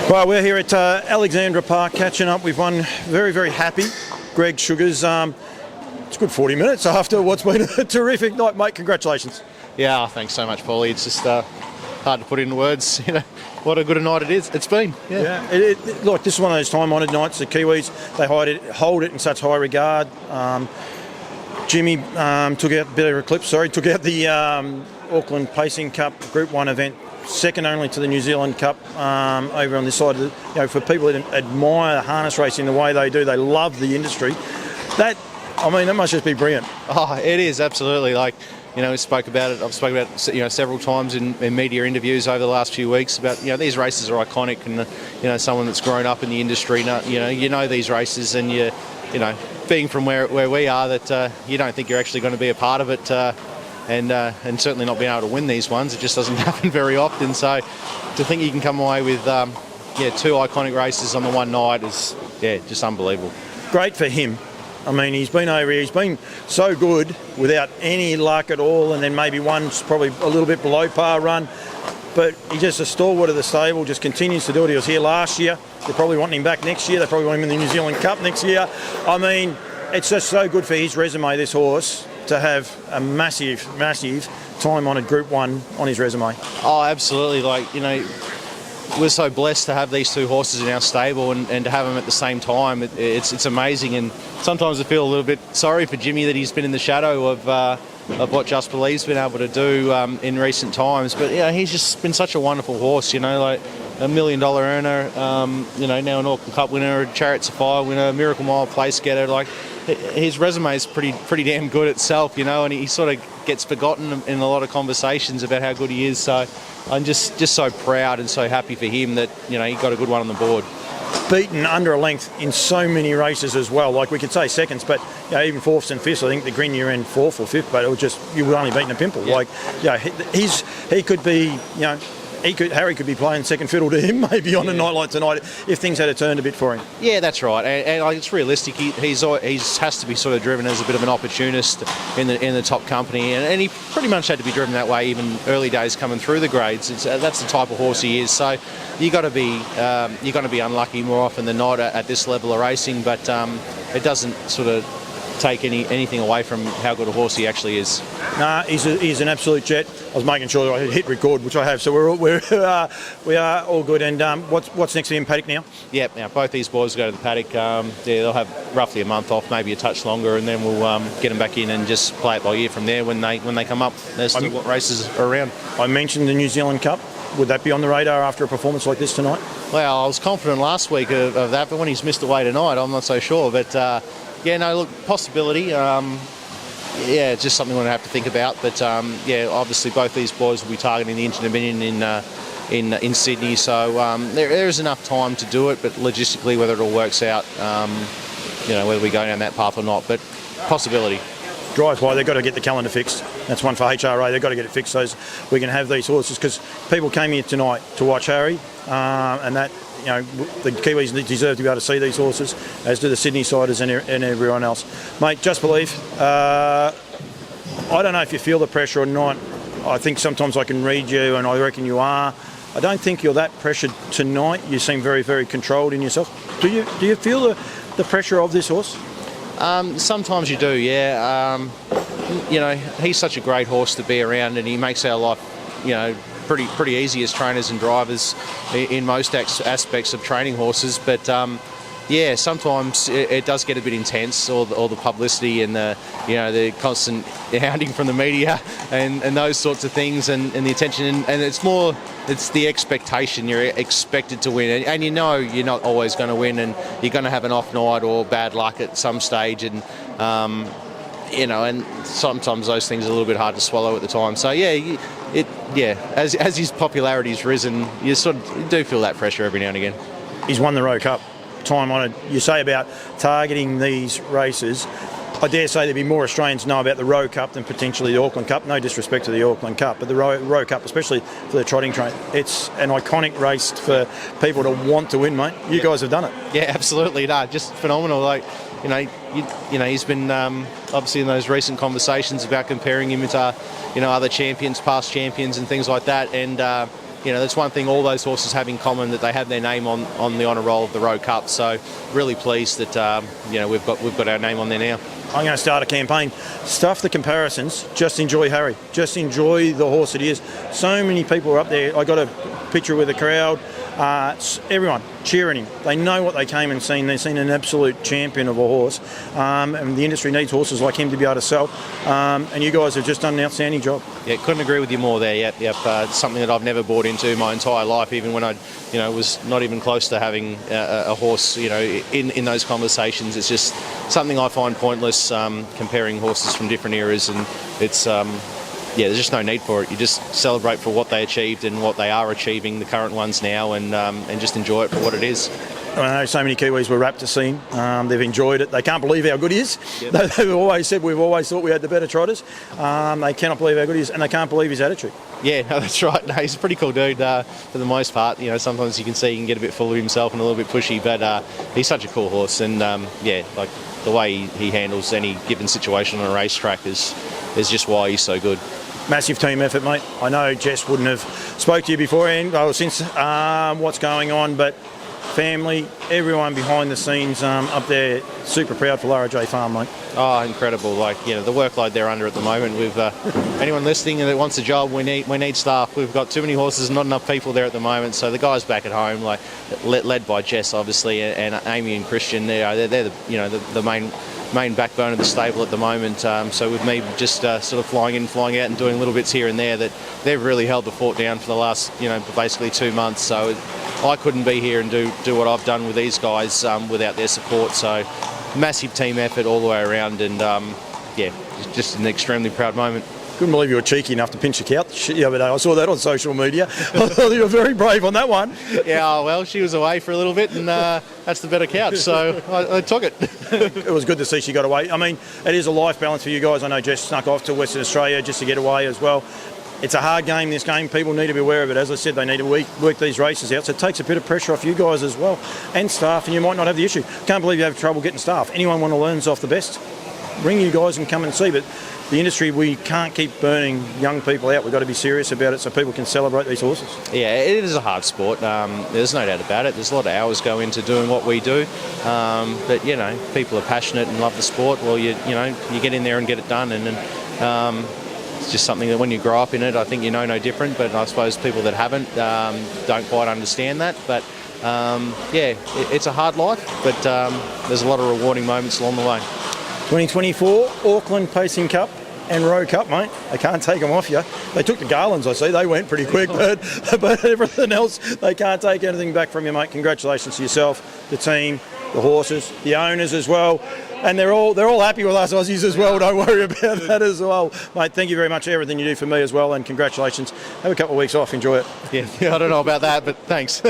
Well, we're here at Alexandra Park catching up with one very, very happy Greg Sugars. It's a good 40 minutes after what's been a terrific night, mate. Congratulations. Yeah, thanks so much, Paulie. It's just hard to put into words, what a good a night it's been. Yeah. Look, this is one of those time-honoured nights. The Kiwis, they hold it in such high regard. Jimmy took out Better Eclipse, took out the Auckland Pacing Cup Group 1 event, second only to the New Zealand Cup over on this side. For people that admire harness racing the way they do, they love the industry. That must just be brilliant. Oh, it is, absolutely. We spoke about it. I've spoken about it, several times in media interviews over the last few weeks about, these races are iconic, and someone that's grown up in the industry, these races, and being from where we are, that you don't think you're actually going to be a part of it. And certainly not being able to win these ones, it just doesn't happen very often. So to think you can come away with two iconic races on the one night is just unbelievable. Great for him. He's been over here, he's been so good without any luck at all, and then maybe one's probably a little bit below par run, but he's just a stalwart of the stable, just continues to do it. He was here last year, they're probably wanting him back next year, they probably want him in the New Zealand Cup next year. It's just so good for his resume, this horse, to have a massive time-honoured Group 1 on his resume. Oh, absolutely. We're so blessed to have these two horses in our stable and to have them at the same time. It's amazing, and sometimes I feel a little bit sorry for Jimmy that he's been in the shadow of what Just Believe's been able to do in recent times. But he's just been such a wonderful horse. $1 million earner. Now an Auckland Cup winner, a Chariots of Fire winner, Miracle Mile place getter. His resume is pretty damn good itself, and he sort of gets forgotten in a lot of conversations about how good he is. So I'm just so proud and so happy for him that he got a good one on the board. Beaten under a length in so many races as well. We could say seconds, but even fourths and fifths. I think the Green year in fourth or fifth, but it was just you were only beating a pimple. Yeah. He could be Harry could be playing second fiddle to him maybe on a night like tonight if things had turned a bit for him. Yeah, that's right, and it's realistic. He has to be sort of driven as a bit of an opportunist in the top company, and he pretty much had to be driven that way even early days coming through the grades. That's the type of horse he is. So you're going to be unlucky more often than not at this level of racing, but it doesn't sort of take anything away from how good a horse he actually is. Nah, he's an absolute jet. I was making sure that I hit record, which I have, so we are all good. And what's next for him, paddock now? Yeah, now both these boys go to the paddock. They'll have roughly a month off, maybe a touch longer, and then we'll get them back in and just play it by ear from there when they come up. There's still what races are around. I mentioned the New Zealand Cup. Would that be on the radar after a performance like this tonight? Well, I was confident last week of that, but when he's missed away tonight, I'm not so sure. But possibility. It's just something we're going to have to think about. But obviously both these boys will be targeting the Inter-Dominion in Sydney. So there is enough time to do it, but logistically whether it all works out, whether we go down that path or not. But possibility. Drive by, they've got to get the calendar fixed. That's one for HRA, they've got to get it fixed so we can have these horses, because people came here tonight to watch Harry, and that, the Kiwis deserve to be able to see these horses, as do the Sydney siders and everyone else. Mate, Just Believe, I don't know if you feel the pressure or not. I think sometimes I can read you, and I reckon you are. I don't think you're that pressured tonight. You seem very, very controlled in yourself. Do you feel the pressure of this horse? Sometimes you do, yeah. He's such a great horse to be around, and he makes our life, pretty easy as trainers and drivers in most aspects of training horses. But sometimes it does get a bit intense, or the publicity and the constant hounding from the media and those sorts of things, and the attention, and it's the expectation. You're expected to win, and you're not always going to win, and you're going to have an off night or bad luck at some stage, and and sometimes those things are a little bit hard to swallow at the time. So as his popularity's risen, you do feel that pressure every now and again. He's won the Rowe Cup. Time-honoured. You say about targeting these races. I dare say there'd be more Australians know about the Rowe Cup than potentially the Auckland Cup. No disrespect to the Auckland Cup, but the Rowe Cup, especially for the trotting train, it's an iconic race for people to want to win, mate. You guys have done it. Yeah, absolutely. No, just phenomenal. He's been obviously in those recent conversations about comparing him to, other champions, past champions, and things like that. And that's one thing all those horses have in common, that they have their name on the honour roll of the Rowe Cup. So really pleased that we've got our name on there now. I'm going to start a campaign. Stuff the comparisons. Just enjoy Harry. Just enjoy the horse it is. So many people are up there. I got a picture with the crowd. Everyone cheering him. They know what they came and seen. They've seen an absolute champion of a horse. And the industry needs horses like him to be able to sell. And you guys have just done an outstanding job. Yeah, couldn't agree with you more there. Yep. Something that I've never bought into my entire life, even when I, was not even close to having a horse, in those conversations. It's just something I find pointless, comparing horses from different eras, and it's there's just no need for it. You just celebrate for what they achieved and what they are achieving, the current ones now, and just enjoy it for what it is. I know so many Kiwis were rapt to see him. They've enjoyed it. They can't believe how good he is. Yep. They've always said we've always thought we had the better trotters. They cannot believe how good he is, and they can't believe his attitude. Yeah, no, that's right. No, he's a pretty cool dude for the most part. Sometimes you can see he can get a bit full of himself and a little bit pushy, but he's such a cool horse, and like the way he handles any given situation on a racetrack is just why he's so good. Massive team effort, mate. I know Jess wouldn't have spoke to you beforehand or since what's going on, but family, everyone behind the scenes up there, super proud for Larajay Farm, mate. Oh, incredible! Like the workload they're under at the moment. With anyone listening that wants a job, we need staff. We've got too many horses, not enough people there at the moment. So the guys back at home, like led by Jess, obviously, and Amy and Christian, they're the main backbone of the stable at the moment. So with me just sort of flying in, flying out, and doing little bits here and there, that they've really held the fort down for the last basically 2 months. So I couldn't be here and do what I've done with these guys without their support. So massive team effort all the way around, and just an extremely proud moment. Couldn't believe you were cheeky enough to pinch the couch the other day. I saw that on social media. I thought you were very brave on that one. Yeah, well, she was away for a little bit, and that's the better couch, so I took it. It was good to see she got away. I mean, it is a life balance for you guys. I know Jess snuck off to Western Australia just to get away as well. It's a hard game, this game. People need to be aware of it. As I said, they need to work these races out, so it takes a bit of pressure off you guys as well, and staff, and you might not have the issue. Can't believe you have trouble getting staff. Anyone want to learn off the best, bring you guys and come and see. But the industry, we can't keep burning young people out. We've got to be serious about it so people can celebrate these horses. Yeah, it is a hard sport. There's no doubt about it. There's a lot of hours go into doing what we do. But, people are passionate and love the sport. Well, you get in there and get it done. And it's just something that when you grow up in it, I think no different. But I suppose people that haven't don't quite understand that. But, it's a hard life. But there's a lot of rewarding moments along the way. 2024 Auckland Pacing Cup and Rowe Cup, mate. They can't take them off you. They took the Garlands, I see. They went pretty quick, but everything else, they can't take anything back from you, mate. Congratulations to yourself, the team, the horses, the owners as well. And they're all happy with us Aussies as well. Don't worry about that as well. Mate, thank you very much for everything you do for me as well, and congratulations. Have a couple of weeks off. Enjoy it. Yeah, I don't know about that, but thanks.